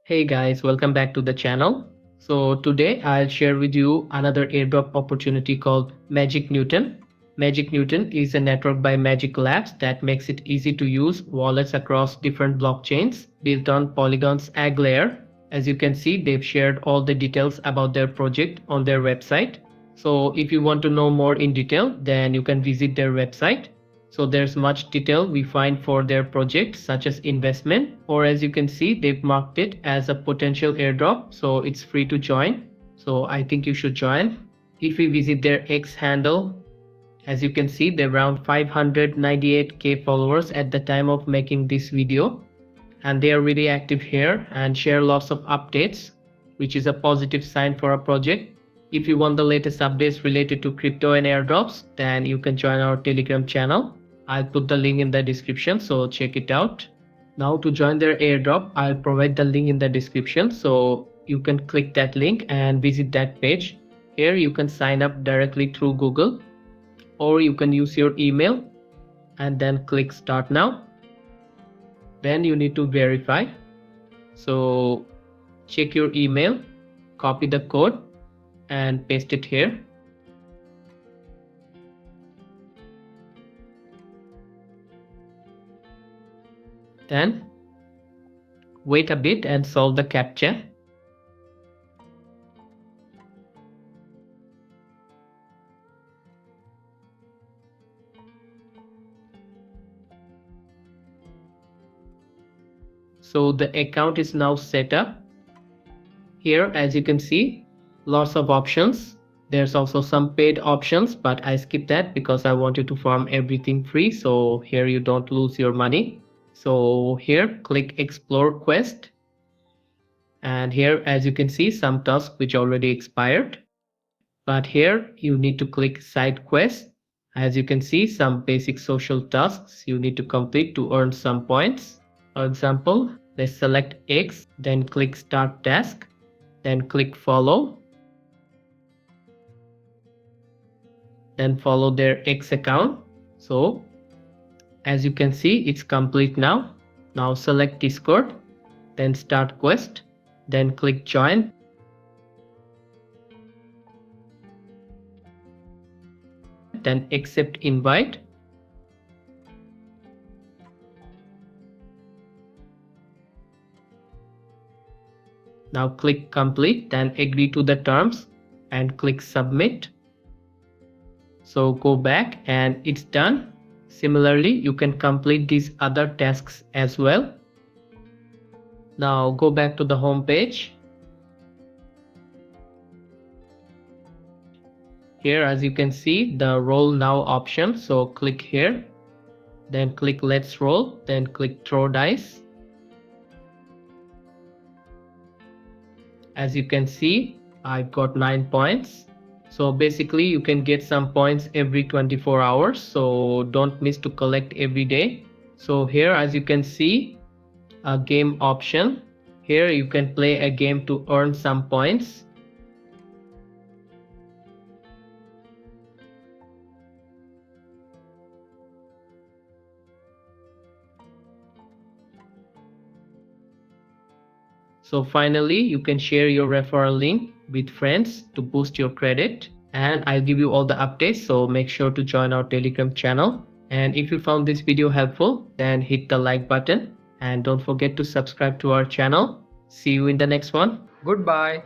Hey guys, welcome back to the channel. So today I'll share with you another airdrop opportunity called Magic Newton. Magic Newton is a network by Magic Labs that makes it easy to use wallets across different blockchains built on Polygon's AggLayer. As you can see, they've shared all the details about their project on their website. So if you want to know more in detail, then you can visit their website. So there's much detail we find for their projects such as investment, or as you can see, they've marked it as a potential airdrop, so it's free to join. So I think you should join. If we visit their X handle, as you can see, they're around 598k followers at the time of making this video, and they are really active here and share lots of updates, which is a positive sign for a project. If you want the latest updates related to crypto and airdrops, then you can join our Telegram channel. I'll put the link in the description, so check it out. Now to join their airdrop, I'll provide the link in the description, so you can click that link and visit that page. Here you can sign up directly through Google, or you can use your email and then click start now. Then you need to verify. So check your email, copy the code and paste it here. Then wait a bit and solve the CAPTCHA. So the account is now set up. Here, as you can see, lots of options. There's also some paid options, but I skipped that because I wanted to farm everything free, so here you don't lose your money. So here click explore quest, and here as you can see some tasks which already expired, but here you need to click side quest. As you can see, some basic social tasks you need to complete to earn some points. For example, let's select X, then click start task, then click follow, then follow their X account. So as you can see, it's complete now. Now select Discord, then start quest, then click join, then accept invite. Now click complete, then agree to the terms and click submit. So go back and it's done. Similarly, you can complete these other tasks as well. Now go back to the home page. Here as you can see the roll now option, so click here, then click let's roll, then click throw dice. As you can see, I've got 9 points. So basically you can get some points every 24 hours, so don't miss to collect every day. So here as you can see a game option, here you can play a game to earn some points. So finally, you can share your referral link with friends to boost your credit. And I'll give you all the updates, so make sure to join our Telegram channel. And if you found this video helpful, then hit the like button and don't forget to subscribe to our channel. See you in the next one. Goodbye.